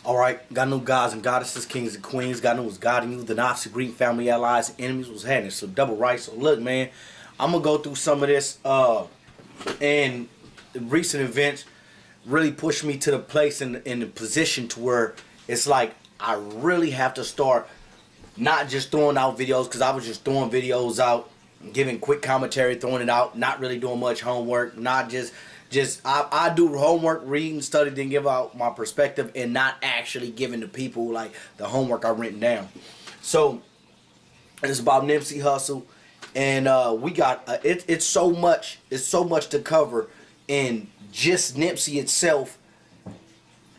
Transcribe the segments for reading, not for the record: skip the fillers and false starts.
Alright, got no gods and goddesses, kings and queens. God knows God and you, the Nazi Greek family, allies, and enemies was having some double right. So look, man, I'm gonna go through some of this and recent events really pushed me to the place in the position to where it's like I really have to start not just throwing out videos, because I was just throwing videos out, giving quick commentary, throwing it out, not really doing much homework, not just I do homework, read and study, then give out my perspective, and not actually giving the people like the homework I've written down. So it's about Nipsey Hussle, and we got it's so much to cover in just Nipsey itself,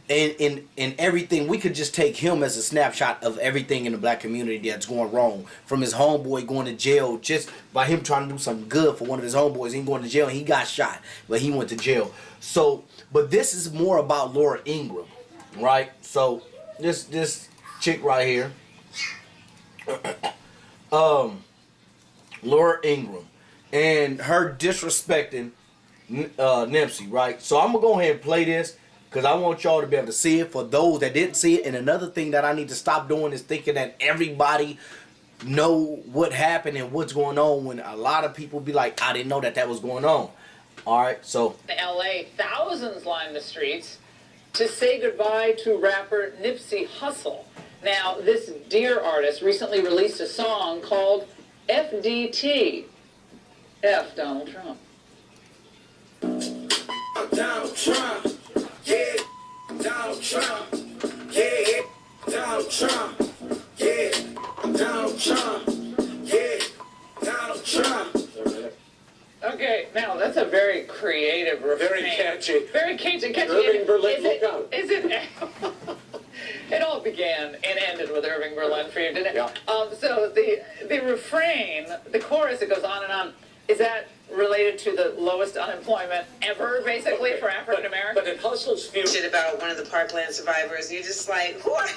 and everything. We could just take him as a snapshot of everything in the black community that's going wrong, from his homeboy going to jail just by him trying to do something good for one of his homeboys. He going to jail and he got shot, but he went to jail. So but this is more about Laura Ingraham, right? So this chick right here, Laura Ingraham, and her disrespecting Nipsey, right? So I'm gonna go ahead and play this, because I want y'all to be able to see it for those that didn't see it. And another thing that I need to stop doing is thinking that everybody know what happened and what's going on, when a lot of people be like, I didn't know that was going on. Alright, so in LA, thousands lined the streets to say goodbye to rapper Nipsey Hussle. Now, this dear artist recently released a song called FDT. F Donald Trump. Donald Trump. Yeah, Donald Trump. Yeah, Donald Trump. Yeah, Donald Trump. Yeah, Donald Trump. Okay, now that's a very creative refrain. Very catchy. Very catchy. Irving Berlin, look out. Is it? It all began and ended with Irving Berlin for you, didn't it? Yeah. So the refrain, the chorus, it goes on and on. Is that related to the lowest unemployment ever, basically, for African Americans? But in Hustler's view, shit about one of the Parkland survivors, you're just like, who are you?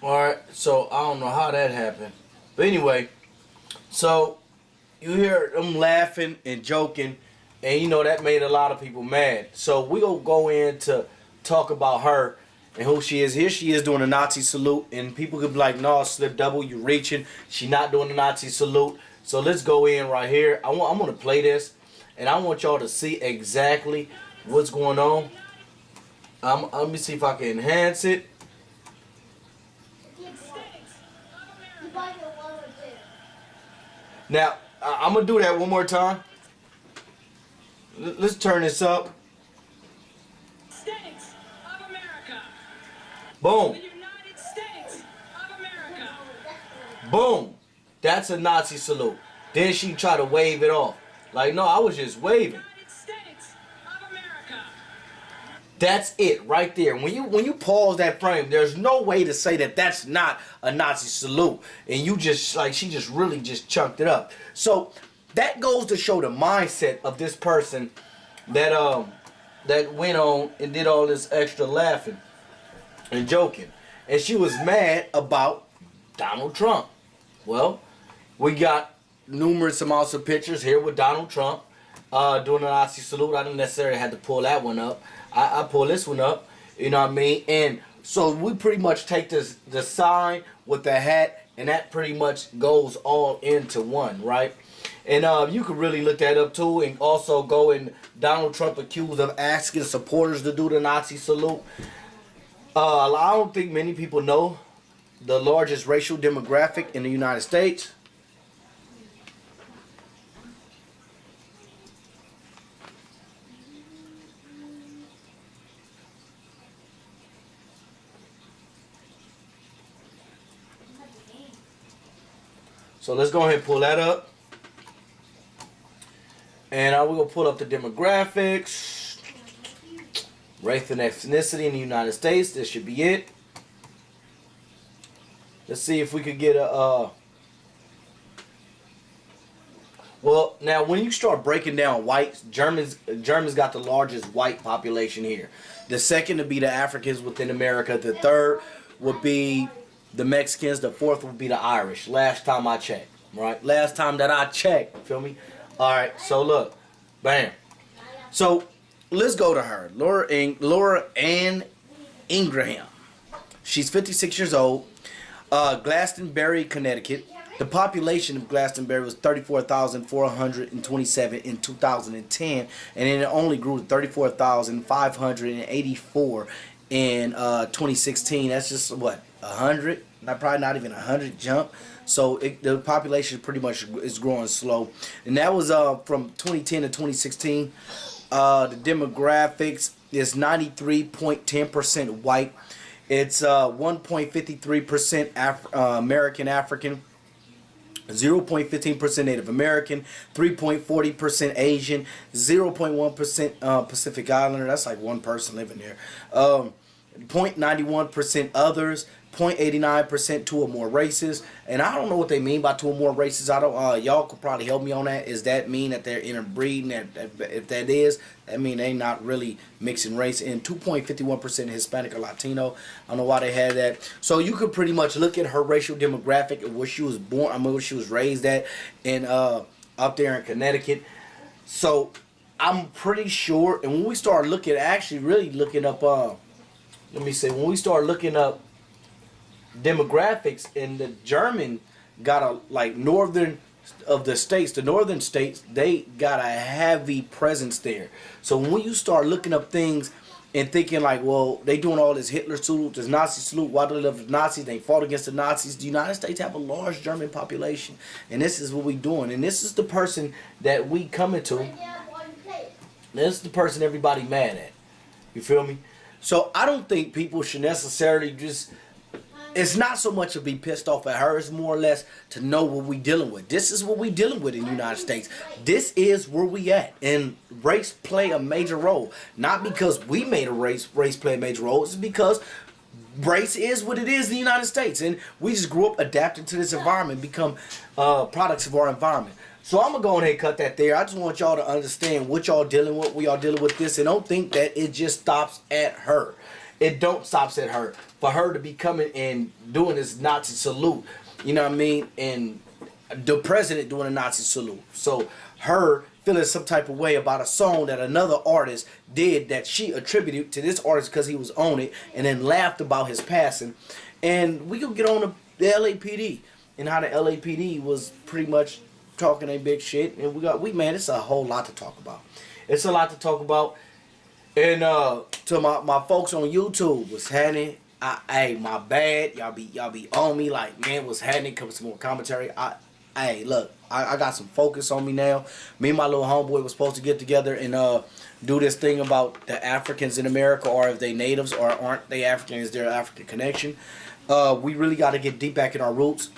alright, so I don't know how that happened. But anyway, so you hear them laughing and joking, and you know that made a lot of people mad. So we gonna go in to talk about her and who she is. Here she is doing a Nazi salute, and people could be like, no, slip double, you reaching. She not doing the Nazi salute. So let's go in right here. I'm gonna play this, and I want y'all to see exactly what's going on. Let me see if I can enhance it. Now, I'm going to do that one more time. Let's turn this up. States of America. Boom. The United States of America. Boom. That's a Nazi salute. Then she tried to wave it off. Like, no, I was just waving. United States of America. That's it right there. When you pause that frame, there's no way to say that that's not a Nazi salute. And you just, like, she just really just chunked it up. So that goes to show the mindset of this person that that went on and did all this extra laughing and joking. And she was mad about Donald Trump. Well, we got numerous amounts of pictures here with Donald Trump doing the Nazi salute. I didn't necessarily have to pull that one up. I pull this one up, you know what I mean? And so we pretty much take the sign with the hat, and that pretty much goes all into one, right? And you can really look that up too, and also go in Donald Trump accused of asking supporters to do the Nazi salute. I don't think many people know the largest racial demographic in the United States. So let's go ahead and pull that up. And we're going to pull up the demographics. Race and ethnicity in the United States. This should be it. Let's see if we could get a... Well, now when you start breaking down whites, Germans got the largest white population here. The second would be the Africans within America. The third would be the Mexicans. The fourth would be the Irish. Last time I checked, right? Last time that I checked, feel me? All right, so look, bam. So let's go to her, Laura Ann Ingraham. She's 56 years old. Glastonbury, Connecticut. The population of Glastonbury was 34,427 in 2010, and then it only grew to 34,584 in 2016. That's just what, 100? Probably not even 100 jump. So the population pretty much is growing slow, and that was from 2010 to 2016. The demographics is 93.10% white. It's 1.53% American African, 0.15% Native American, 3.40% Asian, 0.1% Pacific Islander. That's like one person living there. 0.91% others, 0.89% two or more races. And I don't know what they mean by two or more races. I don't. Y'all could probably help me on that. Does that mean that they're interbreeding? If that is, that mean they not really mixing race. And 2.51% Hispanic or Latino. I don't know why they had that. So you could pretty much look at her racial demographic and where she was born. I mean, where she was raised at, and up there in Connecticut. So I'm pretty sure. And when we start looking, actually really looking up, let me say, when we start looking up demographics, in the German got a, like, northern of the states, the northern states, they got a heavy presence there. So when you start looking up things and thinking like, well, they doing all this Hitler salute, this Nazi salute, why do they love the Nazis? They fought against the Nazis. The United States have a large German population, and this is what we doing. And this is the person that we coming to. This is the person everybody mad at. You feel me? So I don't think people should necessarily just, it's not so much to be pissed off at her, it's more or less to know what we dealing with. This is what we dealing with in the United States. This is where we at. And race play a major role. Not because we made a race play a major role. It's because race is what it is in the United States. And we just grew up adapting to this environment, become products of our environment. So I'm going to go ahead and cut that there. I just want y'all to understand what y'all dealing with, we are dealing with this, and don't think that it just stops at her. It don't stops at her. For her to be coming and doing this Nazi salute, you know what I mean? And the president doing a Nazi salute. So her feeling some type of way about a song that another artist did that she attributed to this artist because he was on it, and then laughed about his passing. And we gonna get on the LAPD and how the LAPD was pretty much talking a big shit. And man, it's a whole lot to talk about. It's a lot to talk about. And to my folks on YouTube, what's happening? Hey, my bad. Y'all be on me like, man, what's happening? Come some more commentary. Hey, look, I got some focus on me now. Me and my little homeboy was supposed to get together and do this thing about the Africans in America, or if they natives or aren't they African, is there an African connection? We really got to get deep back in our roots.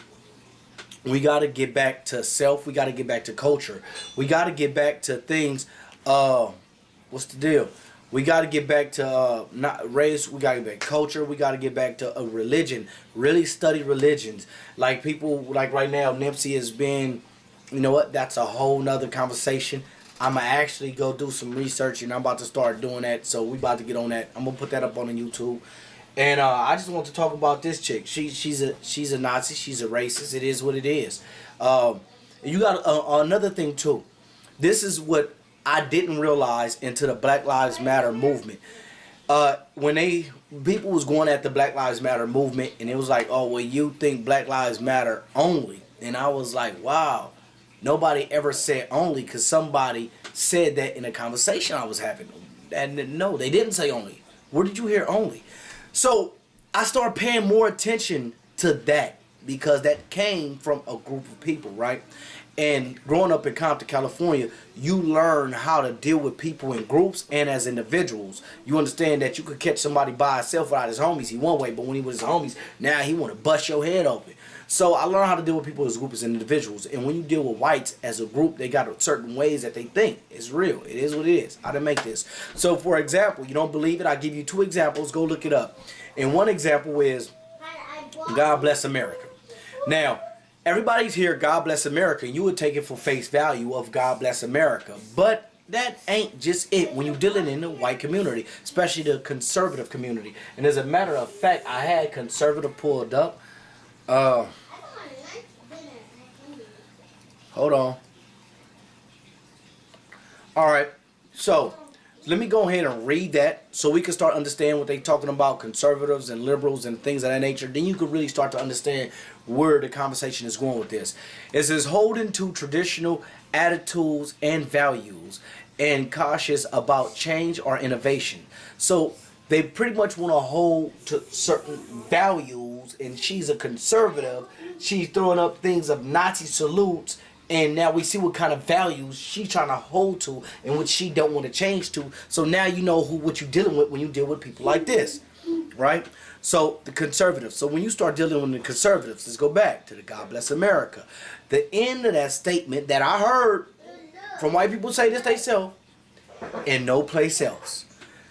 We got to get back to self. We got to get back to culture. We got to get back to things. What's the deal? We got to get back to not race. We got to get back to culture. We got to get back to a religion. Really study religions. Like people, like right now, NIPSEY has been, you know what? That's a whole nother conversation. I'm going to actually go do some research, and I'm about to start doing that. So we about to get on that. I'm going to put that up on the YouTube. And I just want to talk about this chick. She's a Nazi. She's a racist. It is what it is. You got another thing too. This is what I didn't realize into the Black Lives Matter movement. When people was going at the Black Lives Matter movement, and it was like, oh, well, you think Black Lives Matter only. And I was like, wow. Nobody ever said only, because somebody said that in a conversation I was having. And no, they didn't say only. Where did you hear only? So I started paying more attention to that, because that came from a group of people, right? And growing up in Compton, California, you learn how to deal with people in groups and as individuals. You understand that you could catch somebody by himself without his homies, he one way, but when he was his homies, now he want to bust your head open. So I learned how to deal with people as groups and individuals. And when you deal with whites as a group, they got certain ways that they think. It's real. It is what it is. I didn't make this. So for example, you don't believe it? I give you two examples. Go look it up. And one example is God Bless America. Now, everybody's here, God Bless America, and you would take it for face value of God Bless America. But that ain't just it when you're dealing in the white community, especially the conservative community. And as a matter of fact, I had conservative pulled up. Hold on. Alright, so Let me go ahead and read that so we can start understanding what they're talking about, conservatives and liberals and things of that nature. Then you can really start to understand where the conversation is going with this. It says holding to traditional attitudes and values and cautious about change or innovation. So they pretty much want to hold to certain values, and she's a conservative. She's throwing up things of Nazi salutes, and now we see what kind of values she's trying to hold to and what she don't want to change to. So now you know what you're dealing with when you deal with people like this, right? So the conservatives. So when you start dealing with the conservatives, let's go back to the God Bless America. The end of that statement that I heard from white people say this themselves, and no place else.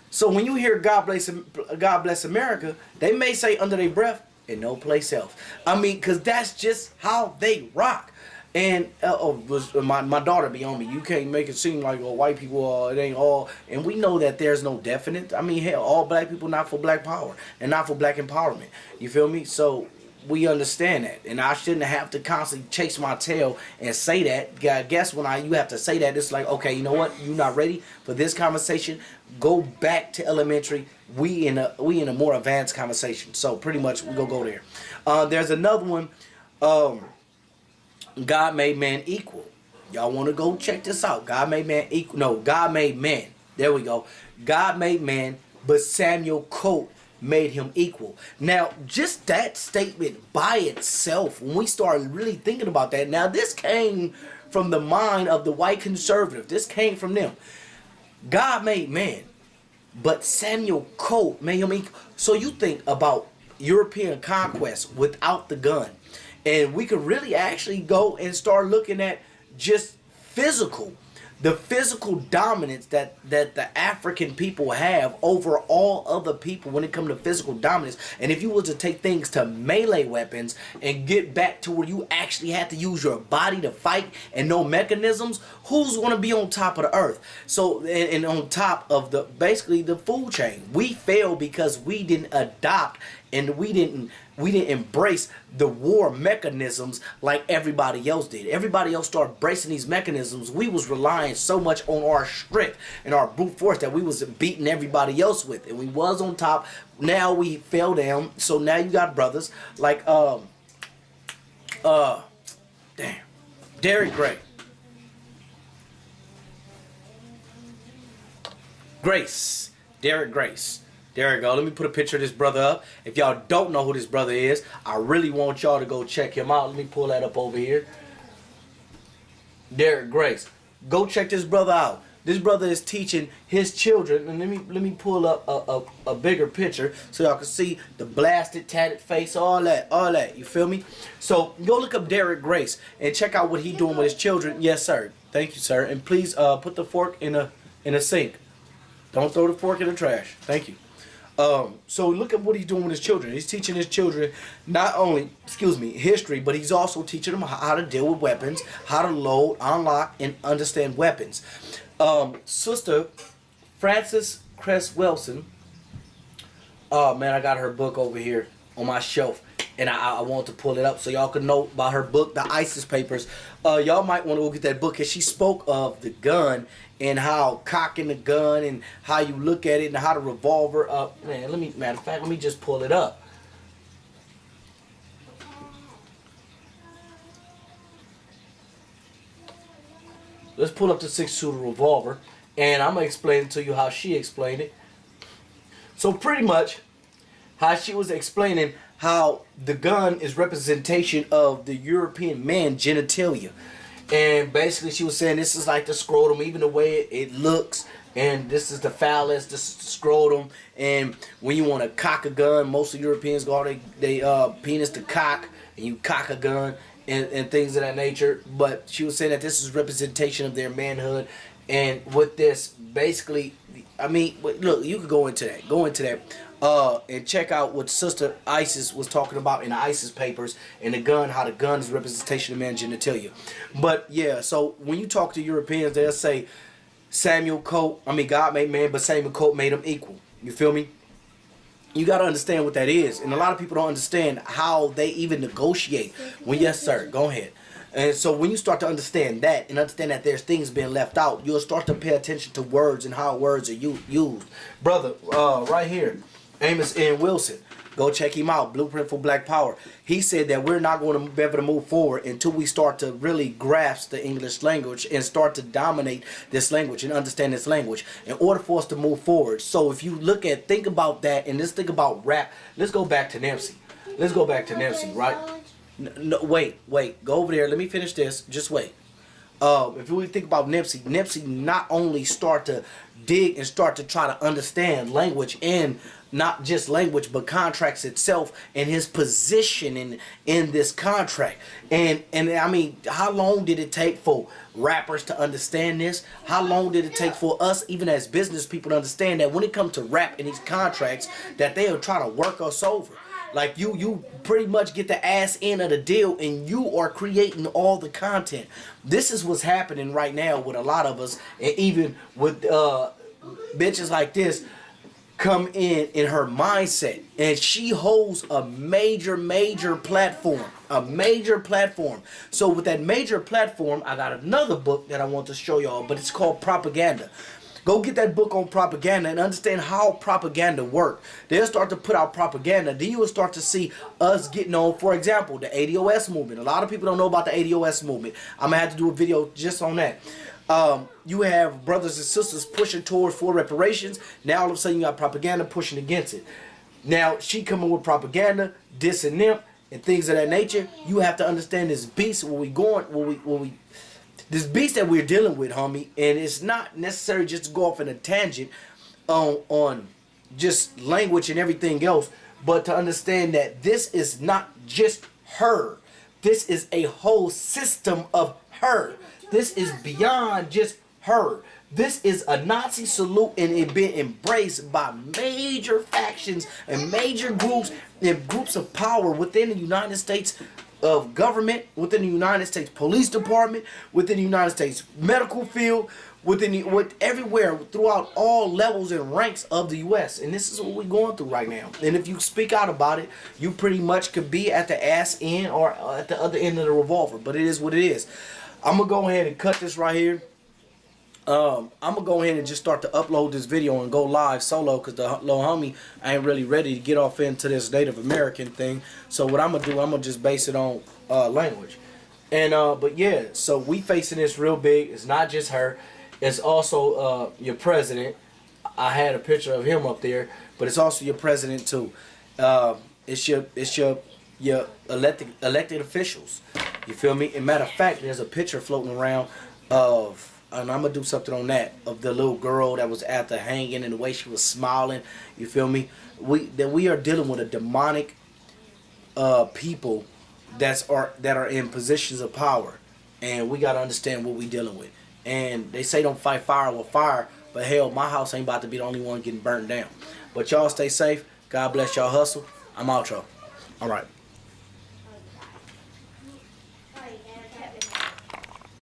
So when you hear God bless America, they may say under their breath, and no place else. I mean, because that's just how they rock. And my daughter be on me. You can't make it seem like white people it ain't all. And we know that there's no definite. I mean, hell, all black people not for black power and not for black empowerment. You feel me? So we understand that, and I shouldn't have to constantly chase my tail and say that. I guess when you have to say that, it's like, okay, you know what? You're not ready for this conversation. Go back to elementary. We in a more advanced conversation. So pretty much we go there. There's another one. God made man equal. Y'all want to go check this out? God made man equal. No, God made man. There we go. God made man, but Samuel Colt made him equal. Now, just that statement by itself, when we started really thinking about that, now this came from the mind of the white conservative. This came from them. God made man, but Samuel Colt made him equal. So you think about European conquest without the gun. And we could really actually go and start looking at just the physical dominance that the African people have over all other people when it comes to physical dominance. And if you were to take things to melee weapons and get back to where you actually had to use your body to fight and no mechanisms, who's going to be on top of the earth? So, and on top of basically the food chain. We failed because we didn't adopt and we didn't embrace the war mechanisms like everybody else did. Everybody else started embracing these mechanisms. We was relying so much on our strength and our brute force that we was beating everybody else with. And we was on top. Now we fell down. So now you got brothers like Derek Grace. Derek Grace. There we go. Let me put a picture of this brother up. If y'all don't know who this brother is, I really want y'all to go check him out. Let me pull that up over here. Derek Grace. Go check this brother out. This brother is teaching his children. And let me pull up a bigger picture so y'all can see the blasted, tatted face, all that. You feel me? So go look up Derek Grace and check out what he's doing with his children. Yes, sir. Thank you, sir. And please put the fork in a sink. Don't throw the fork in the trash. Thank you. So look at what he's doing with his children. He's teaching his children not only, history, but he's also teaching them how to deal with weapons, how to load, unlock, and understand weapons. Sister Frances Cress Wilson, oh man, I got her book over here on my shelf, and I want to pull it up so y'all can know about her book, The ISIS Papers. Y'all might want to go get that book, because she spoke of the gun and how cocking the gun and how you look at it and how the revolver matter of fact, let me just pull it up. Let's pull up the 6-shooter revolver, and I'm going to explain it to you how she explained it. So pretty much how she was explaining how the gun is representation of the European man genitalia. And basically she was saying this is like the scrotum, even the way it looks. And this is the phallus, this is the scrotum. And when you want to cock a gun, most of Europeans go they penis to cock, and you cock a gun and things of that nature. But she was saying that this is representation of their manhood. And with this, basically, I mean, look, you could go into that. And check out what Sister Isis was talking about in the ISIS papers and the gun, how the gun is representation of man's genitalia. But yeah, so when you talk to Europeans, they'll say God made man, but Samuel Colt made him equal. You feel me? You got to understand what that is. And a lot of people don't understand how they even negotiate. Well, yes, sir. Go ahead. And so when you start to understand that and understand that there's things being left out, you'll start to pay attention to words and how words are used. Brother, right here, Amos N. Wilson. Go check him out, Blueprint for Black Power. He said that we're not going to be able to move forward until we start to really grasp the English language and start to dominate this language and understand this language in order for us to move forward. So if you think about that, and let's think about rap. Let's go back to Nipsey. Let's go back to Nipsey, right? No, wait. Go over there. Let me finish this. Just wait. If we think about Nipsey not only start to dig and start to try to understand language, and not just language but contracts itself and his position in this contract. And I mean, how long did it take for rappers to understand this? How long did it take for us, even as business people, to understand that when it comes to rap and these contracts, that they are trying to work us over? Like you pretty much get the ass end of the deal, and you are creating all the content. This is what's happening right now with a lot of us, and even with bitches like this come in her mindset, and she holds a major platform, So with that major platform, I got another book that I want to show y'all, but it's called Propaganda. Go get that book on propaganda and understand how propaganda works. They'll start to put out propaganda. Then you will start to see us getting on, for example, the ADOS movement. A lot of people don't know about the ADOS movement. I'm going to have to do a video just on that. You have brothers and sisters pushing towards for reparations. Now all of a sudden you got propaganda pushing against it. Now she coming with propaganda, dissing them, and things of that nature. You have to understand this beast this beast that we're dealing with, homie, and it's not necessary just to go off in a tangent on just language and everything else, but to understand that this is not just her. This is a whole system of her. This is beyond just her. This is a Nazi salute, and it been embraced by major factions and major groups and groups of power within the United States of government, within the United States Police Department, within the United States medical field, everywhere throughout all levels and ranks of the U.S. And this is what we're going through right now. And if you speak out about it, you pretty much could be at the ass end or at the other end of the revolver. But it is what it is. I'm gonna go ahead and cut this right here. I'm gonna go ahead and just start to upload this video and go live solo, because the little homie ain't really ready to get off into this Native American thing. So what I'm gonna do, I'm gonna just base it on language. And but yeah, so we facing this real big. It's not just her, it's also your president. I had a picture of him up there, but it's also your president too. It's your elected officials. You feel me? And matter of fact, there's a picture floating around of, and I'm gonna do something on that, of the little girl that was at the hanging and the way she was smiling. You feel me? We are dealing with a demonic people that are in positions of power, and we gotta understand what we dealing with. And they say don't fight fire with fire, but hell, my house ain't about to be the only one getting burnt down. But y'all stay safe. God bless y'all hustle. I'm out, y'all. All right.